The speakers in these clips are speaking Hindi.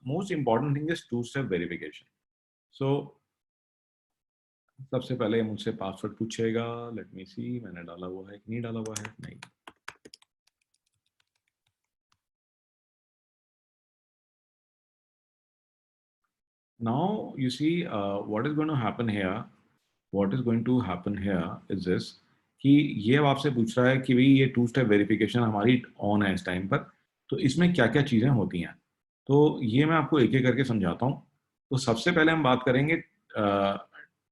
Most important thing is two step verification. So सबसे पहले मुझसे पासवर्ड पूछेगा. लेट मी सी, मैंने डाला हुआ है कि नहीं डाला हुआ है. नहीं. Now you see what is going to happen here. What is going to happen here is this कि ये अब आपसे पूछ रहा है कि भाई ये टू स्टेप वेरिफिकेशन हमारी ऑन है इस टाइम पर, तो इसमें क्या क्या चीज़ें होती हैं. तो ये मैं आपको एक एक करके समझाता हूँ. तो सबसे पहले हम बात करेंगे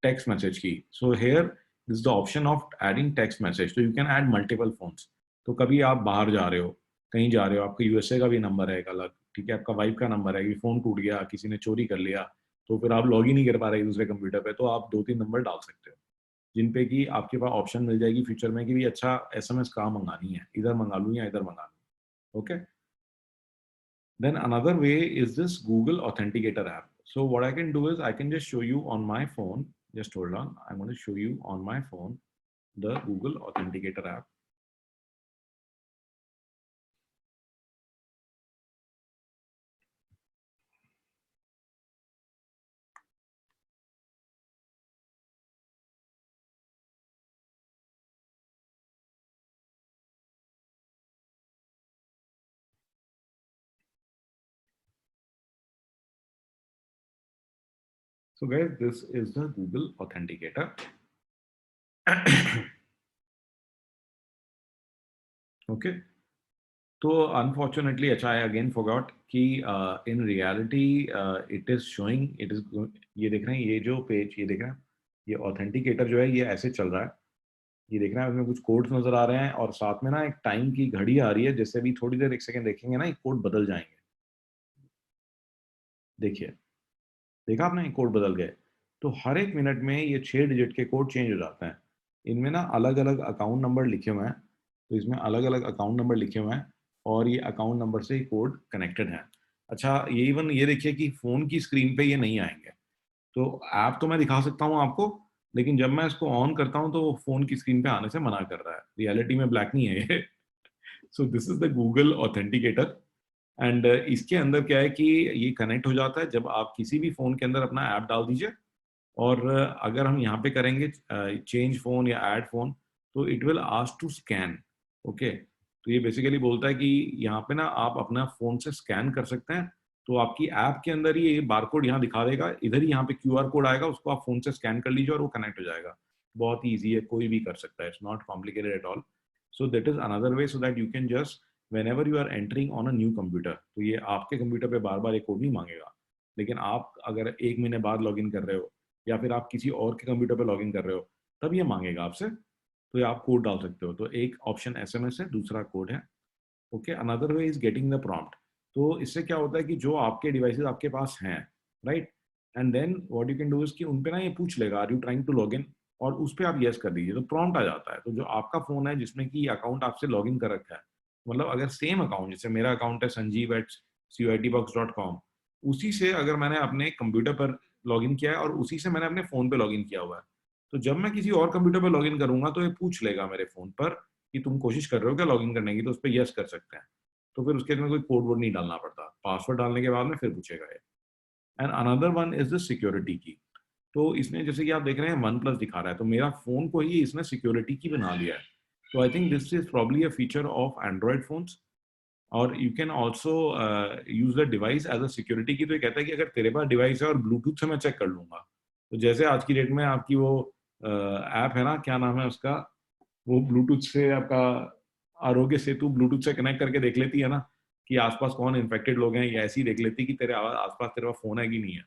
टेक्स्ट मैसेज की. So here this the option of adding text message. तो you can add multiple phones. तो कभी आप बाहर जा रहे हो, कहीं जा रहे हो, आपका यूएसए का भी नंबर है एक अलग, ठीक है, आपका वाइफ का नंबर है, कि फ़ोन टूट गया, किसी ने चोरी कर लिया, तो फिर आप लॉग इन नहीं कर पा रहे दूसरे कंप्यूटर पे, तो आप 2-3 नंबर डाल सकते हो जिन पे कि आपके पास ऑप्शन मिल जाएगी फ्यूचर में कि भी अच्छा एसएमएस कहाँ मंगानी है, इधर मंगा लूँ या इधर मंगा लूँ. Okay. Then another way is this Google Authenticator app. So what I can do is I can just show you on my phone. Just hold on, I am going to show you on my phone the Google Authenticator app. So guys, this is the Google Authenticator. Okay. तो अनफॉर्चुनेटली अच्छा आई अगेन फॉरगॉट कि in reality it is showing it is, ये देख रहे हैं ये जो पेज, ये देख रहे हैं, ये ऑथेंटिकेटर जो है ये ऐसे चल रहा है. ये देख रहे हैं, इसमें कुछ कोड्स नजर आ रहे हैं और साथ में ना एक टाइम की घड़ी आ रही है. जैसे भी थोड़ी देर, एक सेकंड देखेंगे ना, ये कोड बदल जाएंगे. देखिए, देखा आपने, ये कोड बदल गए. तो हर एक मिनट में ये 6 डिजिट के कोड चेंज हो जाते हैं. इनमें ना अलग अलग अकाउंट नंबर लिखे हुए हैं. तो इसमें अलग अलग अकाउंट नंबर लिखे हुए हैं और ये अकाउंट नंबर से ही कोड कनेक्टेड है. अच्छा, ये इवन ये देखिए कि फोन की स्क्रीन पे ये नहीं आएंगे. तो ऐप तो मैं दिखा सकता हूँ आपको, लेकिन जब मैं इसको ऑन करता हूँ तो फोन की स्क्रीन पे आने से मना कर रहा है. रियलिटी में ब्लैक नहीं है ये. सो this is the Google authenticator. And इसके अंदर क्या है कि ये कनेक्ट हो जाता है जब आप किसी भी फोन के अंदर अपना ऐप डाल दीजिए. और अगर हम यहाँ पे करेंगे चेंज फोन या ऐड फोन, तो it will ask to scan. Okay. तो ये बेसिकली बोलता है कि यहाँ पे ना आप अपना फोन से स्कैन कर सकते हैं. तो आपकी ऐप के अंदर ही ये बारकोड यहाँ दिखा देगा, इधर ही यहाँ पे क्यूआर कोड आएगा, उसको आप फोन से स्कैन कर लीजिए और वो कनेक्ट हो जाएगा. बहुत ही ईजी है, कोई भी कर सकता है. It's not complicated at all. So that is another way, so that you can just whenever you are entering on a new computer, तो ये आपके कंप्यूटर पे बार बार ये कोड नहीं मांगेगा. लेकिन आप अगर 1 महीने बाद लॉगिन कर रहे हो या फिर आप किसी और के कंप्यूटर पे लॉगिन कर रहे हो, तब ये मांगेगा आपसे. तो ये आप कोड डाल सकते हो. तो एक ऑप्शन एसएमएस है, दूसरा कोड है. Okay. Another way is getting the prompt. तो इससे क्या होता है कि जो आपके डिवाइसेस आपके पास हैं, right, and then what you can do is कि उन पे ना ये पूछ लेगा are you trying to log in, और उस पर आप यस कर दीजिए तो प्रॉम्प्ट आ जाता है. तो जो आपका फोन है जिसमें कि अकाउंट आपसे लॉग इन कर रखा है, मतलब अगर सेम अकाउंट, जैसे मेरा अकाउंट है sanjeev@cutbox.com, उसी से अगर मैंने अपने कंप्यूटर पर लॉगिन किया है और उसी से मैंने अपने फोन पे लॉगिन किया हुआ है, तो जब मैं किसी और कंप्यूटर पे लॉगिन करूंगा तो ये पूछ लेगा मेरे फोन पर कि तुम कोशिश कर रहे हो क्या लॉगिन करने की, तो उस पर यस कर सकते हैं. तो फिर उसके में कोई कोड वर्ड नहीं डालना पड़ता. पासवर्ड डालने के बाद में फिर पूछेगा ये. And another one is the security key. तो इसने, जैसे कि आप देख रहे हैं, वन प्लस दिखा रहा है, तो मेरा फोन को ही इसने सिक्योरिटी की बना लिया है. तो I think this is probably a feature of Android phones. और you can also use the device as a security key. तो ये कहता है कि अगर तेरे पास डिवाइस है और ब्लूटूथ से मैं चेक कर लूंगा, तो जैसे आज की डेट में आपकी वो ऐप है ना, क्या नाम है उसका, वो ब्लूटूथ से आपका आरोग्य सेतु ब्लूटूथ से कनेक्ट करके देख लेती है ना कि आसपास कौन इन्फेक्टेड लोग हैं, या ऐसी देख लेती कि तेरे आसपास तेरे पास फोन है कि नहीं है.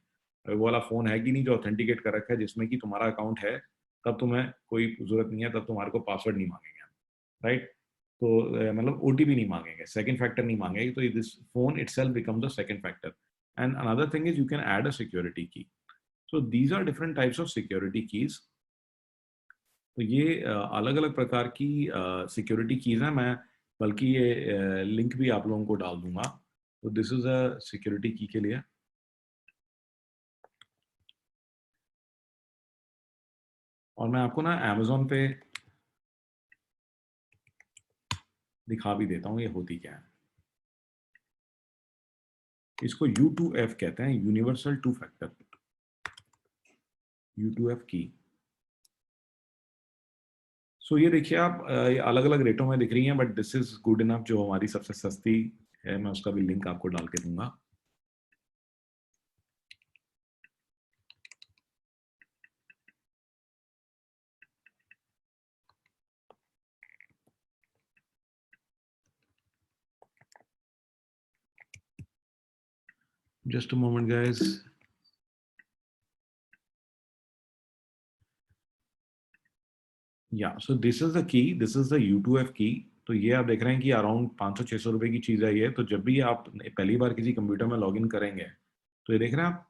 अगर वो वाला फोन है कि नहीं जो ऑथेंटिकेट कर रखा है, जिसमें कि तुम्हारा अकाउंट है, तब तुम्हें कोई जरूरत नहीं है, तब तुम्हारे को पासवर्ड नहीं मांगेंगे, राइट. तो मतलब ओटीपी नहीं मांगेंगे, सेकंड फैक्टर नहीं मांगेंगे. तो this phone itself become the second factor. And another thing is you can add a security key. So these are different types of security keys. तो ये अलग अलग प्रकार की सिक्योरिटी कीज हैं. मैं बल्कि ये लिंक भी आप लोगों को डाल दूंगा. तो दिस इज अ सिक्योरिटी की के लिए. और मैं आपको ना अमेजोन पे दिखा भी देता हूँ ये होती क्या है. इसको U2F कहते हैं, यूनिवर्सल टू फैक्टर, U2F की। सो ये देखिए आप, ये अलग अलग रेटों में दिख रही हैं, but this is good enough. जो हमारी सबसे सस्ती है, मैं उसका भी लिंक आपको डाल के दूंगा। Just a moment guys. या so this is the key, this is the U2F key. तो ये आप देख रहे हैं कि अराउंड 500-600 रुपए की चीज है ये। तो जब भी आप पहली बार किसी कंप्यूटर में लॉग इन करेंगे, तो ये देख रहे हैं आप,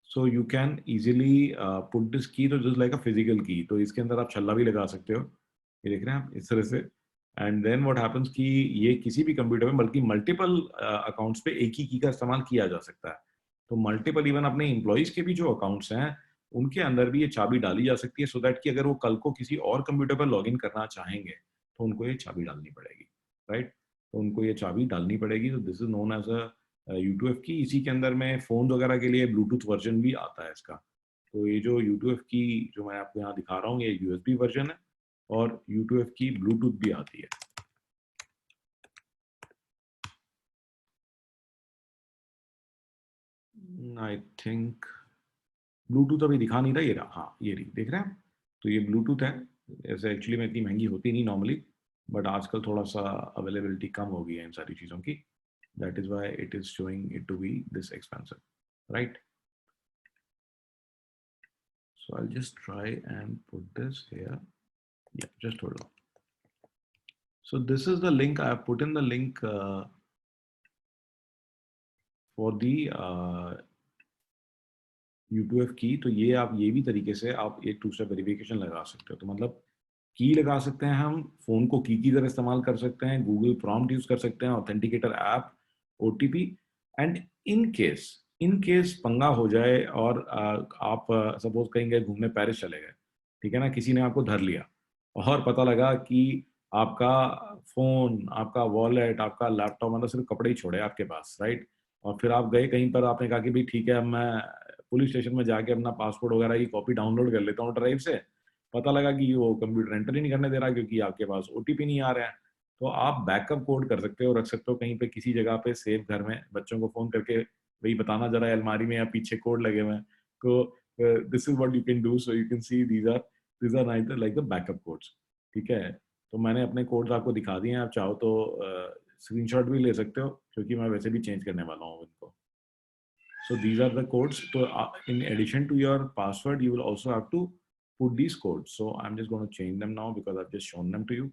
सो you can easily put this की। तो जस्ट लाइक अ फिजिकल की, तो इसके अंदर आप छल्ला भी लगा सकते हो। ये देख रहे हैं आप इस तरह से। एंड देन व्हाट हैपेंस कि ये किसी भी कंप्यूटर में, बल्कि मल्टीपल अकाउंट्स पे एक ही की का इस्तेमाल किया जा सकता है। तो मल्टीपल, इवन अपने एम्प्लॉइज के भी जो अकाउंट्स हैं, उनके अंदर भी ये चाबी डाली जा सकती है, सो दैट कि अगर वो कल को किसी और कंप्यूटर पर लॉग इन करना चाहेंगे, तो उनको ये चाबी डालनी पड़ेगी, राइट। तो उनको ये चाबी डालनी पड़ेगी। तो this is known as a U2F की। इसी के अंदर में फोन वगैरह के लिए ब्लूटूथ वर्जन भी आता है इसका। तो ये जो U2F की जो मैं आपको यहाँ दिखा रहा हूँ, ये USB वर्जन है, और U2F की ब्लूटूथ भी आती है। आई थिंक ब्लूटूथ अभी दिखा नहीं रहा, ये रहा, हाँ ये रही, देख रहे हैं। तो ये ब्लूटूथ है। ऐसे एक्चुअली में इतनी महंगी होती नहीं नॉर्मली, बट आजकल थोड़ा सा अवेलेबिलिटी कम हो गई है इन सारी चीज़ों की। That is why it is showing it to be this expensive, right. So I'll just try and put this here. Yeah, just hold on. So this is the link. I have put in the link for the U2F key. तो ये आप ये भी तरीके से आप एक टू स्टेप वेरिफिकेशन लगा सकते हो। तो मतलब की लगा सकते हैं हम, फोन को की तरह इस्तेमाल कर सकते हैं, गूगल प्रॉम्प्ट यूज कर सकते हैं, authenticator app, OTP। And in case पंगा हो जाए और आप सपोज कहेंगे घूमने पेरिस चले गए, ठीक है ना, किसी ने आपको धर लिया और पता लगा कि आपका फोन, आपका वॉलेट, आपका लैपटॉप, मतलब सिर्फ कपड़े ही छोड़े आपके पास, राइट। और फिर आप गए कहीं पर, आपने कहा कि भाई ठीक है, अब मैं पुलिस स्टेशन में जाके अपना पासपोर्ट वगैरह की कॉपी डाउनलोड कर लेता हूँ ड्राइव से। पता लगा कि वो कंप्यूटर एंटर ही नहीं करने दे रहा, क्योंकि आपके पास OTP नहीं आ रहा है। तो आप बैकअप कोड कर सकते हो, रख सकते हो कहीं पे किसी जगह पे सेफ, घर में बच्चों को फोन करके वही बताना, जरा अलमारी में या पीछे कोड लगे हुए हैं। तो this is what you can do. So you can see these are like the backup codes, ठीक है। तो मैंने अपने कोड्स आपको दिखा दिए हैं, आप चाहो तो स्क्रीनशॉट भी ले सकते हो, क्योंकि मैं वैसे भी चेंज करने वाला हूँ इनको। So these are the codes. So in addition to your password, you will also have to put these codes. So I'm just going to change them now because I've just shown them to you.